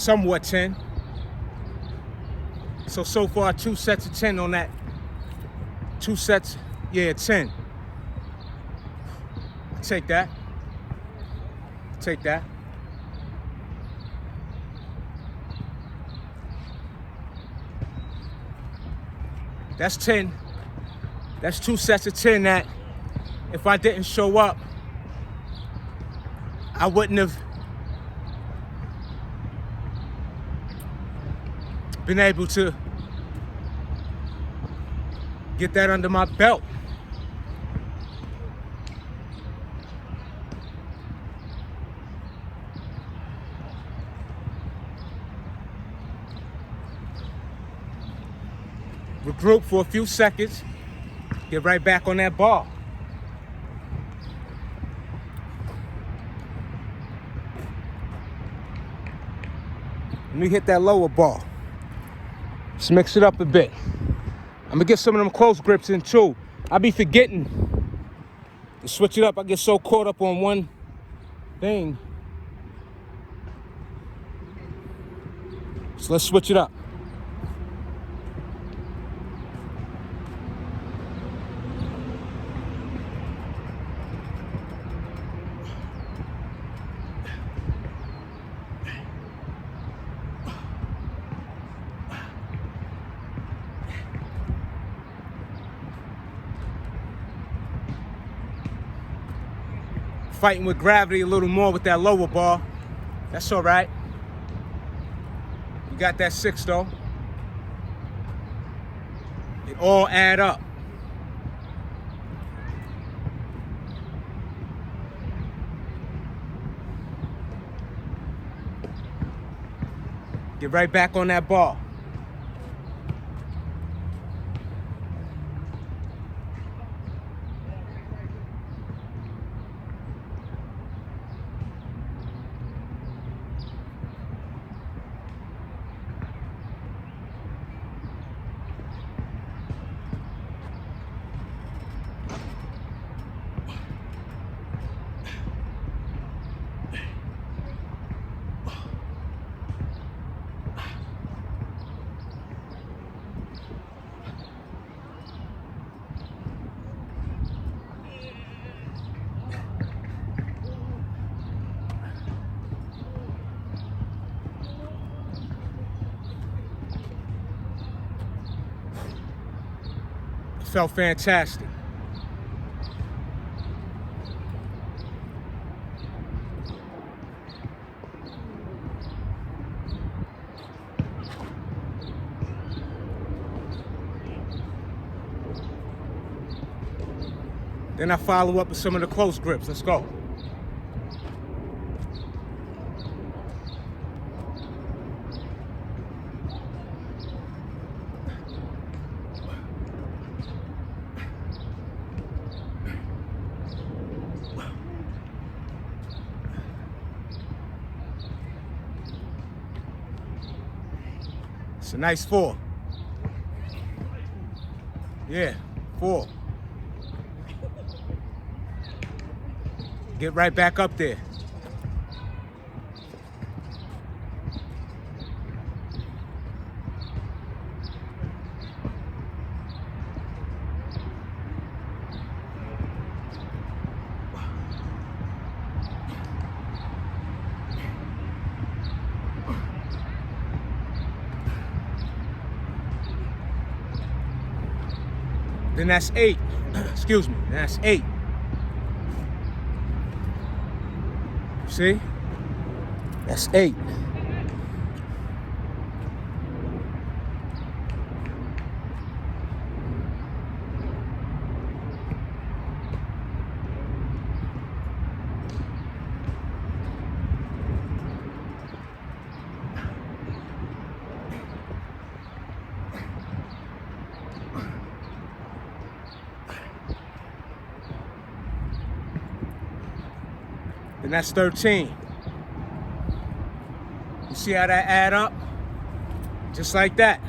somewhat 10. So far 2 sets of 10 on that. 2 sets, yeah, 10. Take that. Take that. That's 10. That's 2 sets of 10 that if I didn't show up, I wouldn't have been able to get that under my belt. Regroup for a few seconds, get right back on that ball. Let me hit that lower ball. Let's mix it up a bit. I'm gonna get some of them close grips in too. I be forgetting to switch it up. I get so caught up on one thing. So let's switch it up. Fighting with gravity a little more with that lower ball. That's all right. You got that 6 though. It all add up. Get right back on that ball. Felt fantastic. Then I follow up with some of the close grips. Let's go. It's a nice 4. Yeah, 4. Get right back up there. Then that's 8. Excuse me. That's 8. See? That's 8. Then that's 13. You see how that add up? Just like that.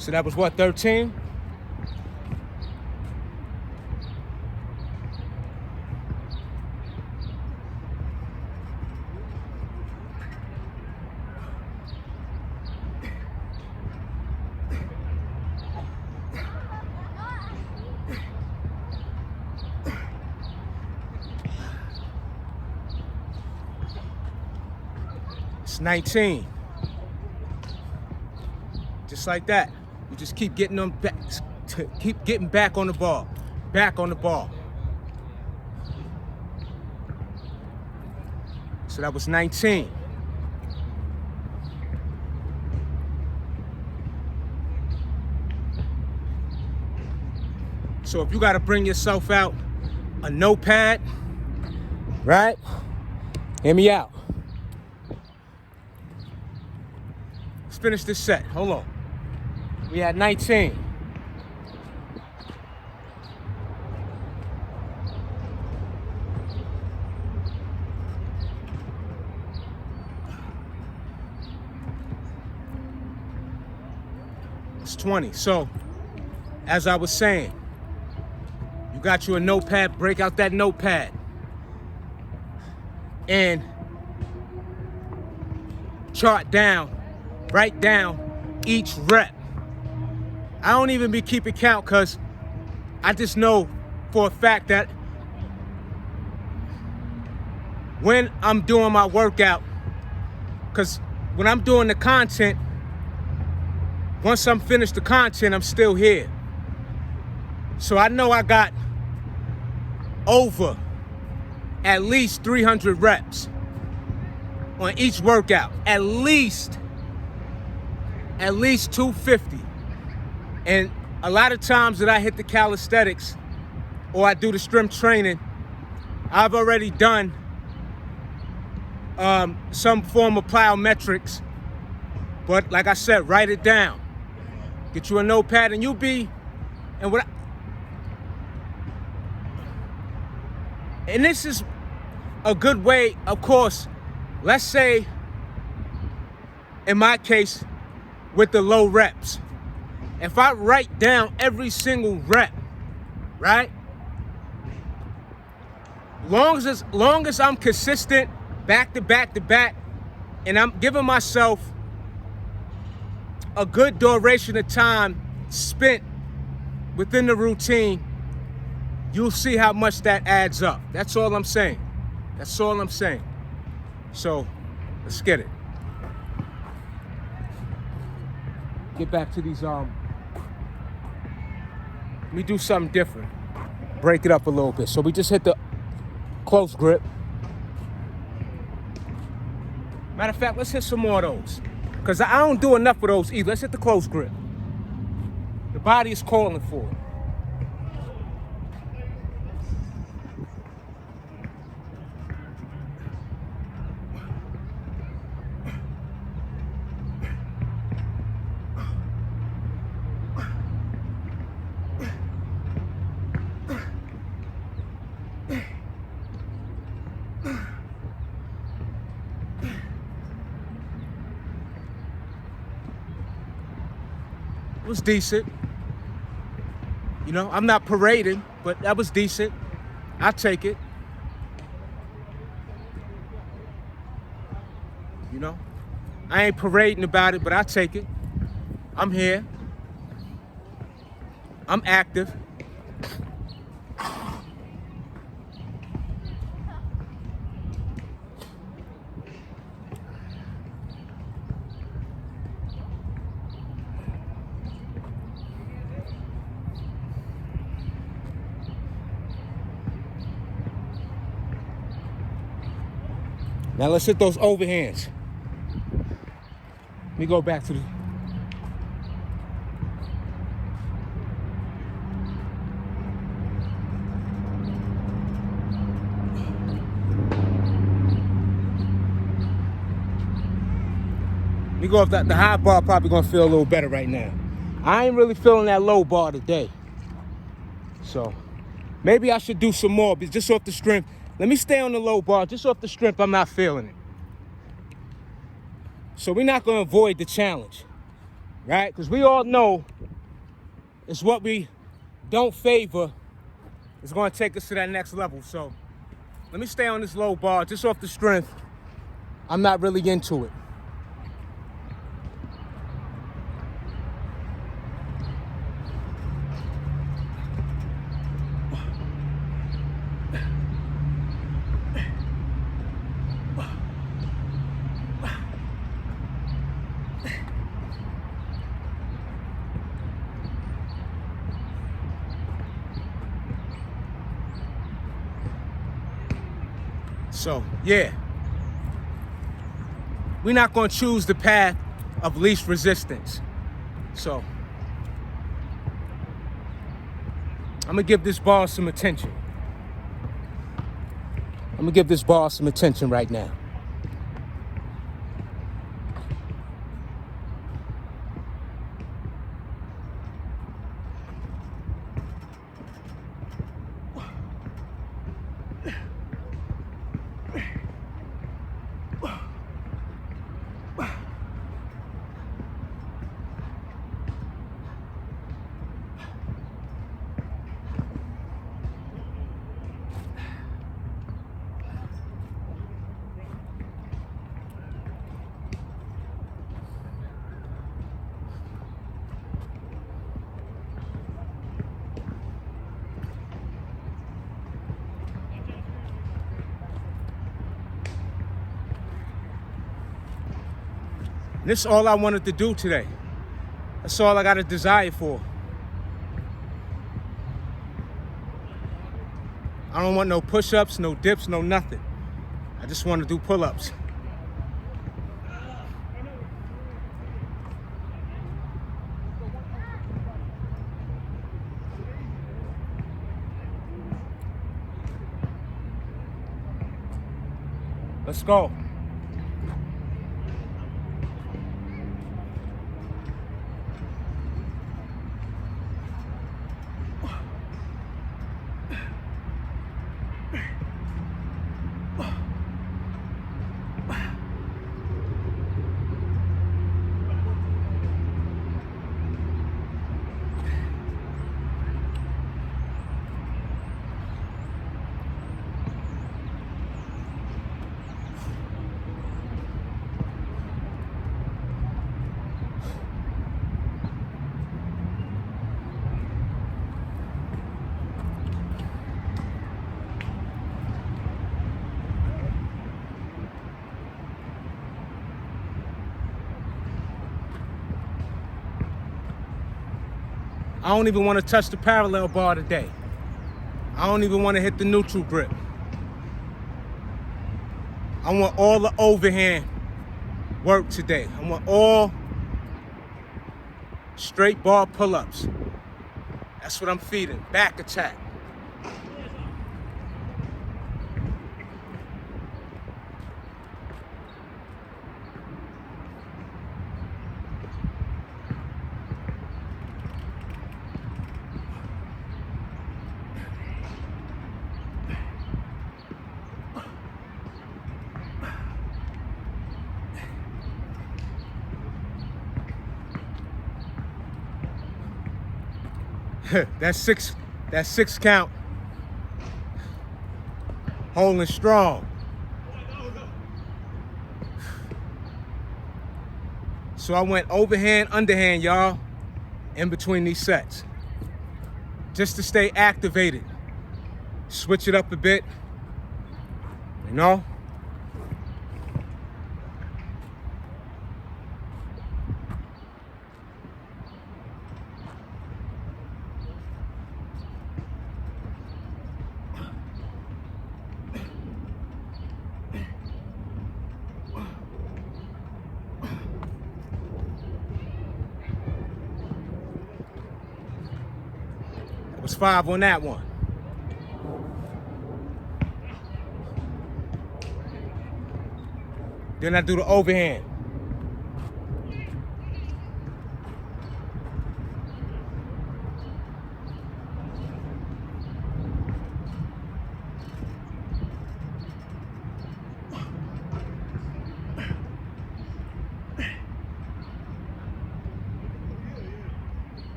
So that was what, 13? It's 19. Just like that. You just keep getting them back, keep getting back on the ball. Back on the ball. So that was 19. So if you gotta bring yourself out a notepad, right? Hear me out. Let's finish this set. Hold on. We had 19. It's 20. So, as I was saying, you got you a notepad, break out that notepad. And chart down, write down each rep. I don't even be keeping count because I just know for a fact that when I'm doing my workout, because when I'm doing the content, once I'm finished the content, I'm still here. So I know I got over at least 300 reps on each workout, at least 250. And a lot of times that I hit the calisthenics or I do the strength training, I've already done some form of plyometrics. But like I said, write it down. Get you a notepad and you'll be, and this is a good way, of course, let's say, in my case, with the low reps. If I write down every single rep, right? Long as I'm consistent, back to back to back, and I'm giving myself a good duration of time spent within the routine, you'll see how much that adds up. That's all I'm saying. That's all I'm saying. So, let's get it. Get back to these, let me do something different. Break it up a little bit. So we just hit the close grip. Matter of fact, let's hit some more of those. Because I don't do enough of those either. Let's hit the close grip. The body is calling for it. It was decent. You know, I'm not parading, but that was decent. I'll take it. You know, I ain't parading about it, but I'll take it. I'm here. I'm active. Now let's hit those overhands. Let me go back to the... Let me go off that. The high bar probably gonna feel a little better right now. I ain't really feeling that low bar today. So maybe I should do some more, but just off the strength. Let me stay on the low bar, just off the strength, I'm not feeling it. So we're not gonna avoid the challenge. right? Because we all know it's what we don't favor is going to take us to that next level. So let me stay on this low bar just off the strength. I'm not really into it. So, yeah. We're not going to choose the path of least resistance. So, I'm going to give this bar some attention. I'm going to give this bar some attention right now. And this is all I wanted to do today. That's all I got a desire for. I don't want no push-ups, no dips, no nothing. I just want to do pull-ups. Let's go. I don't even want to touch the parallel bar today. I don't even want to hit the neutral grip. I want all the overhand work today. I want all straight bar pull-ups. That's what I'm feeding. Back attack. That's six count. Holding strong. So I went overhand, underhand, y'all, in between these sets. Just to stay activated. Switch it up a bit. You know? It was 5 on that one. Then I do the overhand.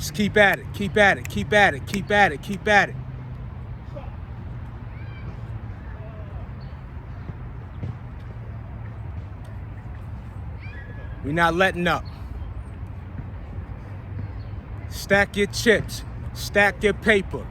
Just keep at it, keep at it, keep at it, keep at it, keep at it. We're not letting up. Stack your chips, stack your paper.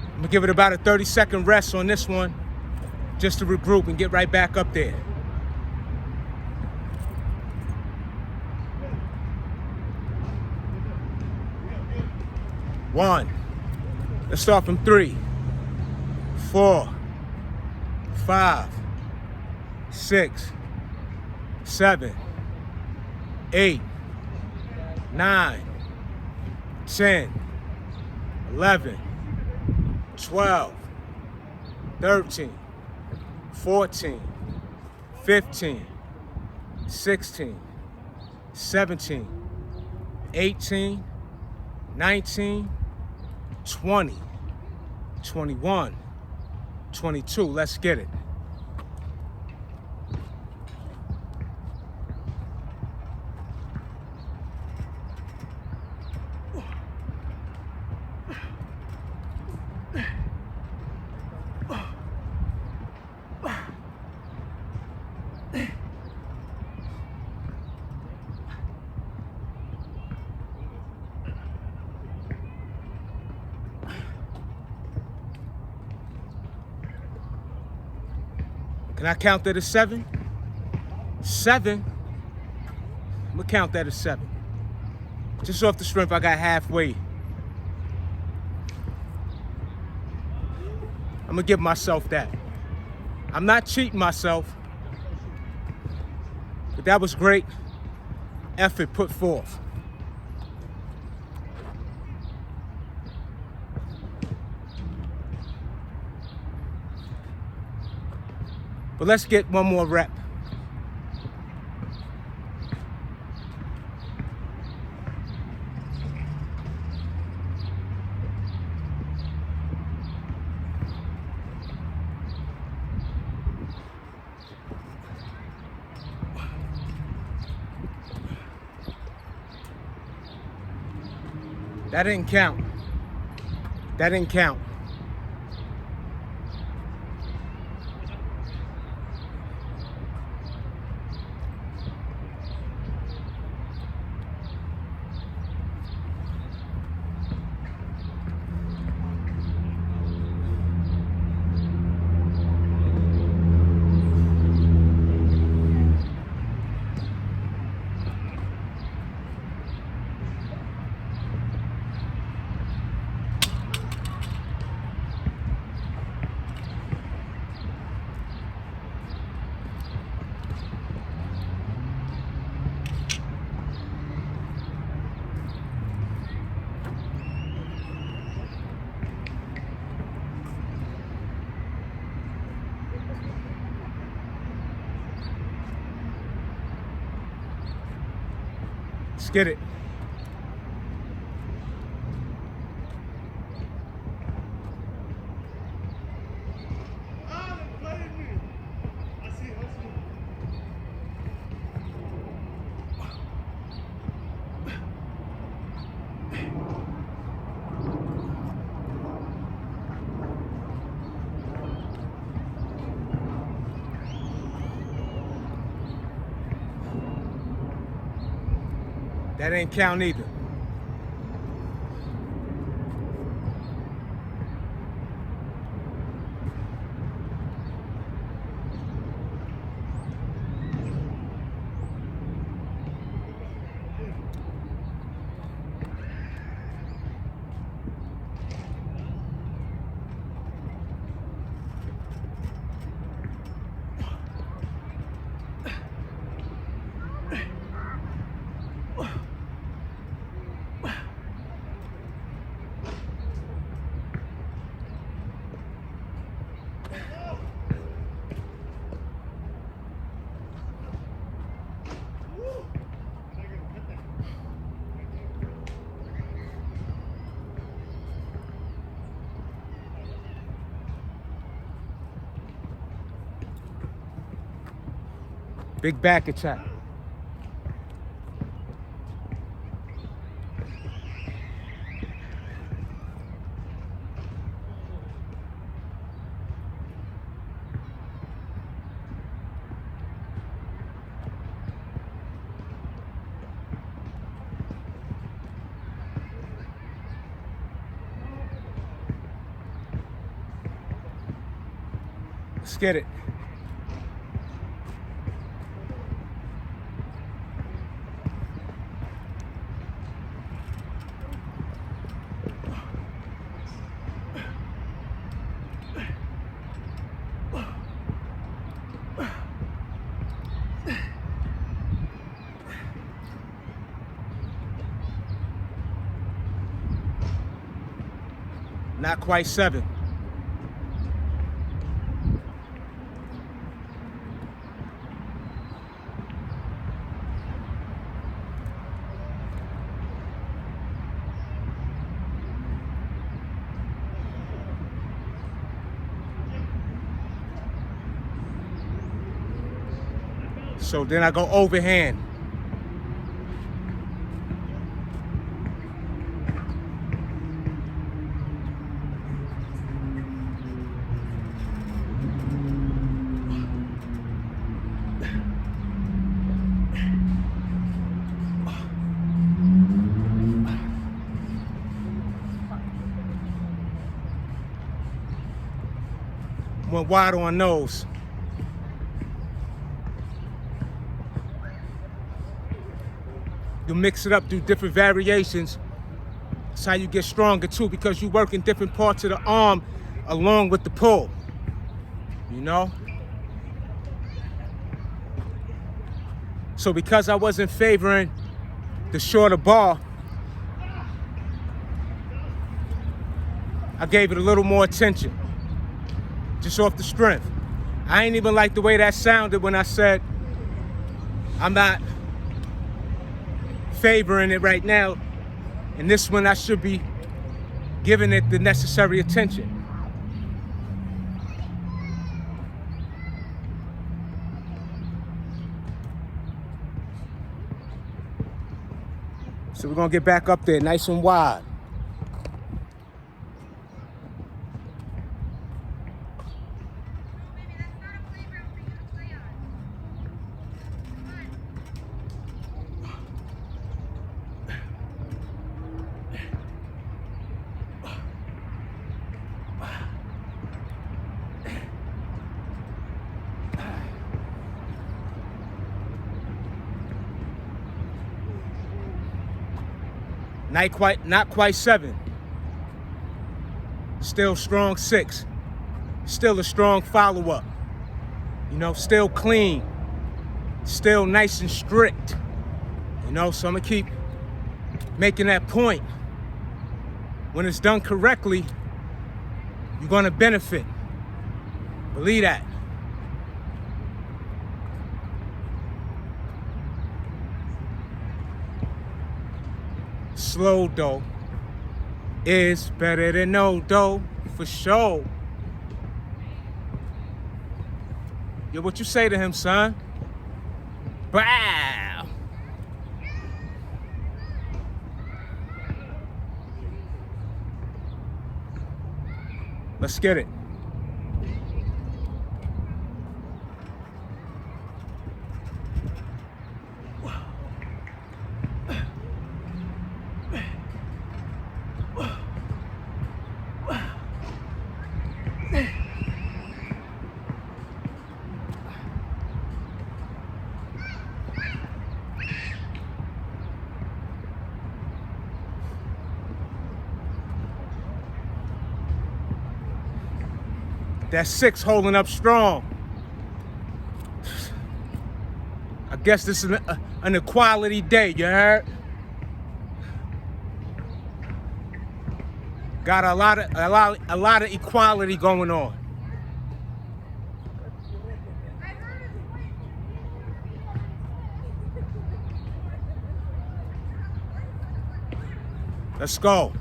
I'm gonna give it about a 30-second rest on this one, just to regroup and get right back up there. One. Let's start from 3, 4, 5, 6, 7, 8, 9, 10, 11, 12, 13, 14, 15, 16, 17, 18, 19, 20, 21, 22. Let's get it. Can I count that as 7? 7? I'm gonna count that as 7. Just off the strength, I got halfway. I'm gonna give myself that. I'm not cheating myself, but that was great effort put forth. But let's get one more rep. That didn't count. That didn't count. Let's get it. That ain't count either. Big back attack. Let's get it. Not quite 7. So then I go overhand. Went wide on nose. You mix it up, do different variations. That's how you get stronger too, because you work in different parts of the arm along with the pull. You know? So because I wasn't favoring the shorter bar, I gave it a little more attention. Just off the strength. I ain't even like the way that sounded when I said I'm not favoring it right now. And this one I should be giving it the necessary attention. So we're gonna get back up there nice and wide. Not quite 7. Still strong 6. Still a strong follow-up. You know, still clean. Still nice and strict. You know, so I'm gonna keep making that point. When it's done correctly, you're gonna benefit. Believe that. Slow dough is better than no dough, for sure. Yo, what you say to him, son? Bow. Let's get it. That 6 holding up strong. I guess this is an equality day, you heard? Got a lot of equality going on. Let's go.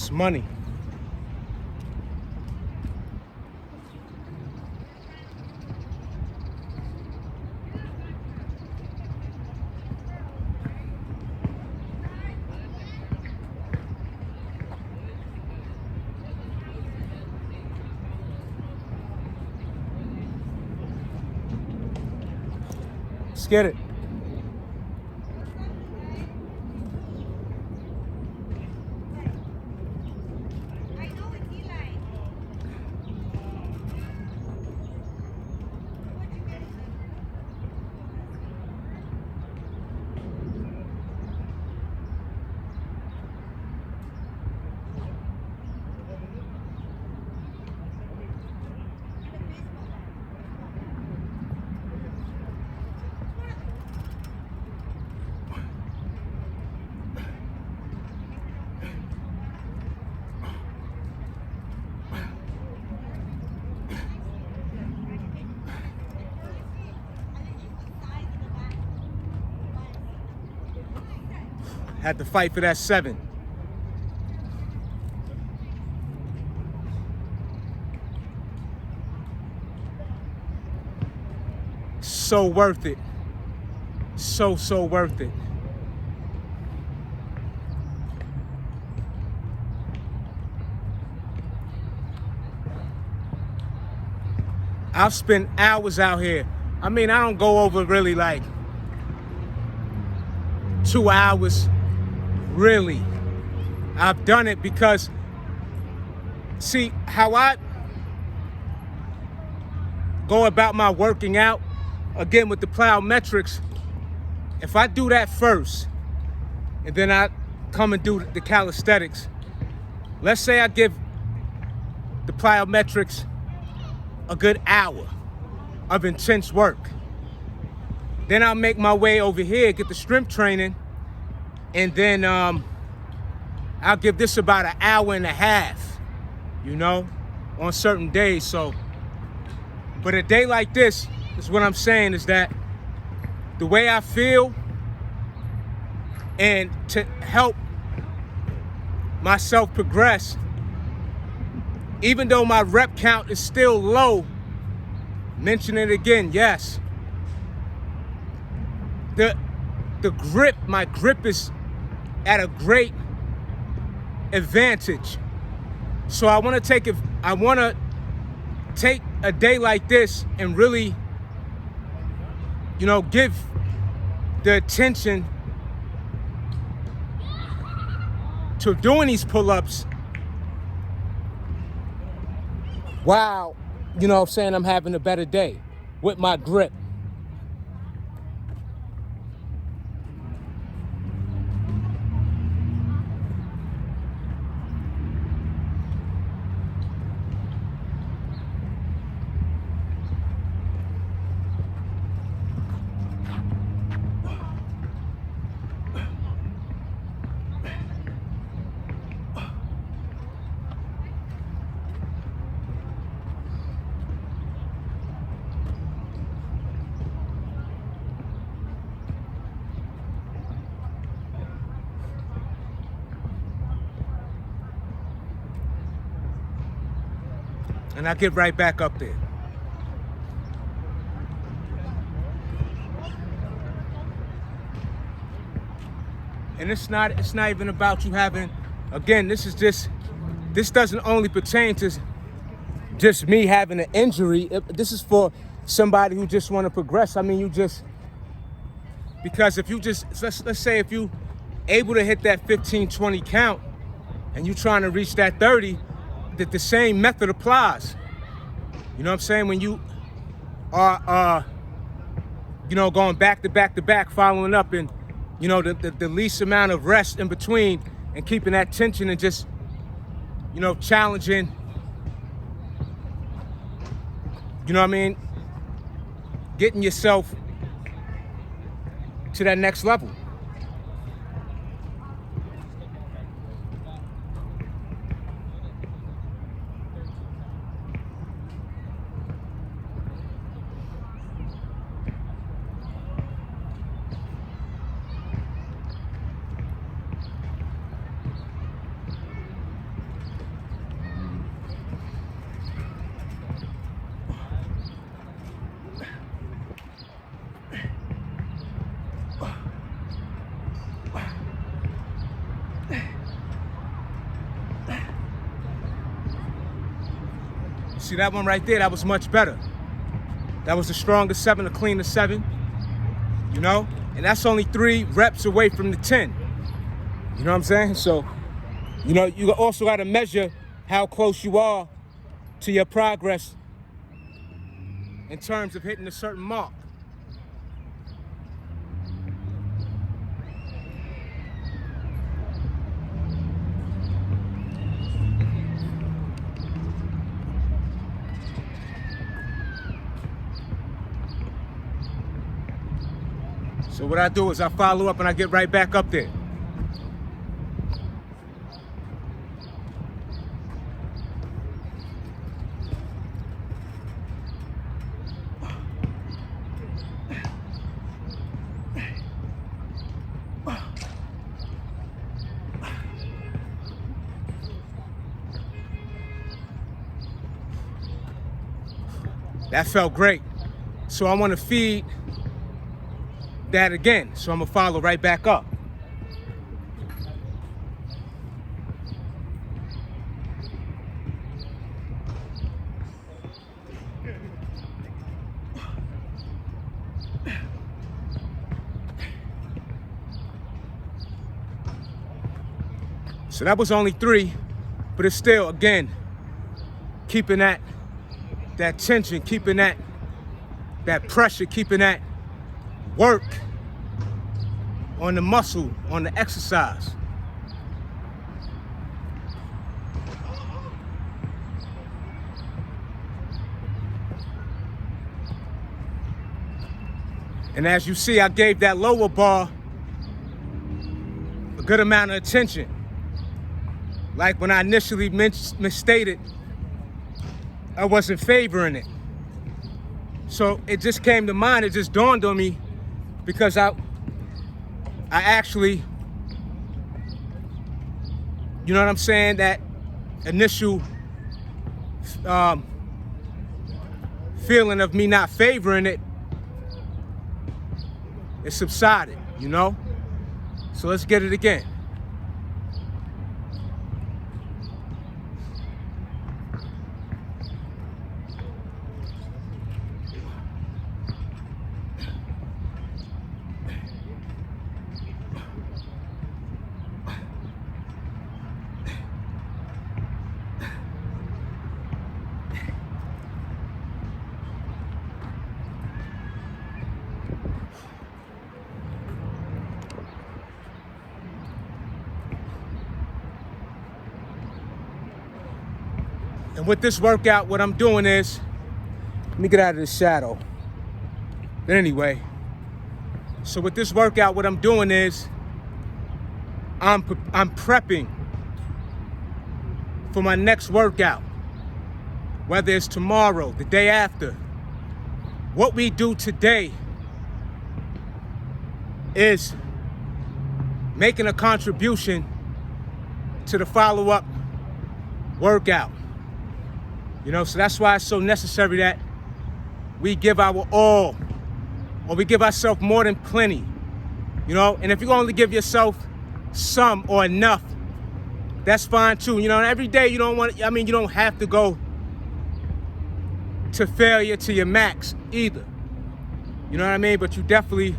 It's money. Let's get it. Had to fight for that 7. So worth it. So worth it. I've spent hours out here. I mean, I don't go over really like 2 hours. Really. I've done it because, see, how I go about my working out, again with the plyometrics, if I do that first, and then I come and do the calisthenics, let's say I give the plyometrics a good hour of intense work. Then I'll make my way over here, get the strength training, and then I'll give this about an hour and a half, you know, on certain days. So, but a day like this is what I'm saying is that the way I feel and to help myself progress, even though my rep count is still low, mention it again, yes. The grip, my grip is at a great advantage. So I want to take a day like this and really, you know, give the attention to doing these pull-ups while, you know what I'm saying, I'm having a better day with my grip. And I get right back up there. And it's not even about you having, again, this doesn't only pertain to just me having an injury. This is for somebody who just want to progress. I mean, because if you just, let's say if you able to hit that 15, 20 count and you trying to reach that 30, that the same method applies. You know what I'm saying? When you are, you know, going back to back to back, following up, and, you know, the least amount of rest in between, and keeping that tension and just, you know, challenging, you know what I mean? Getting yourself to that next level. See that one right there? That was much better. That was the strongest 7, the cleanest 7, you know? And that's only 3 reps away from the 10. You know what I'm saying? So, you know, you also got to measure how close you are to your progress in terms of hitting a certain mark. So what I do is I follow up and I get right back up there. That felt great. So I want to feed that again. So I'm gonna follow right back up. So that was only 3, but it's still, again, keeping that tension, keeping that pressure, keeping that work on the muscle, on the exercise. And as you see, I gave that lower bar a good amount of attention. Like when I initially misstated, I wasn't favoring it. So it just came to mind, it just dawned on me, because I actually, you know what I'm saying, that initial feeling of me not favoring it, it subsided, you know? So let's get it again. And with this workout, what I'm doing is, let me get out of the shadow. But anyway, so with this workout, what I'm doing is, I'm prepping for my next workout. Whether it's tomorrow, the day after. What we do today is making a contribution to the follow-up workout. You know, so that's why it's so necessary that we give our all, or we give ourselves more than plenty, you know? And if you only give yourself some or enough, that's fine too. You know, and every day you don't you don't have to go to failure to your max either. You know what I mean? But you definitely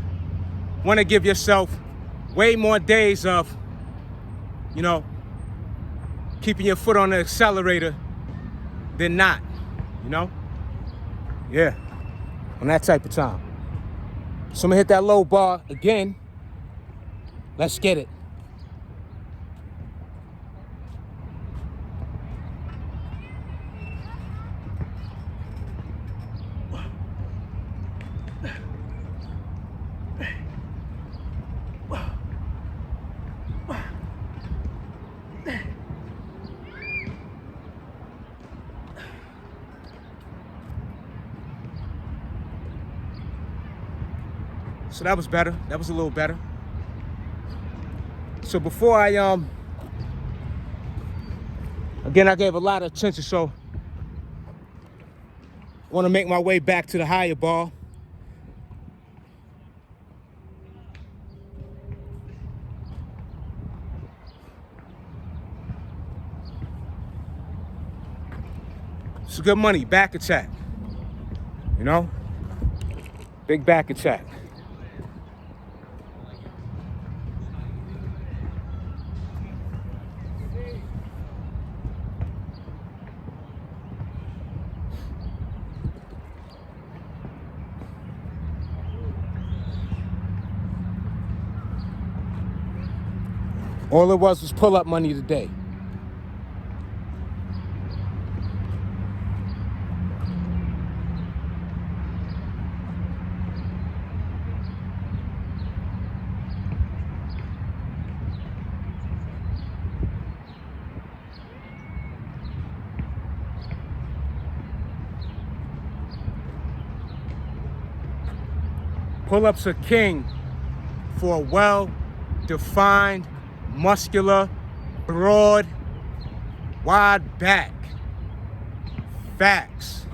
want to give yourself way more days of, you know, keeping your foot on the accelerator than not, you know? Yeah, on that type of time. So I'm gonna hit that low bar again. Let's get it. So that was better. That was a little better. So before again, I gave a lot of attention, so I want to make my way back to the higher bar. It's good money, back attack. You know? Big back attack. All it was pull-up money today. Pull-ups are king for a well-defined, muscular, broad, wide back. Facts.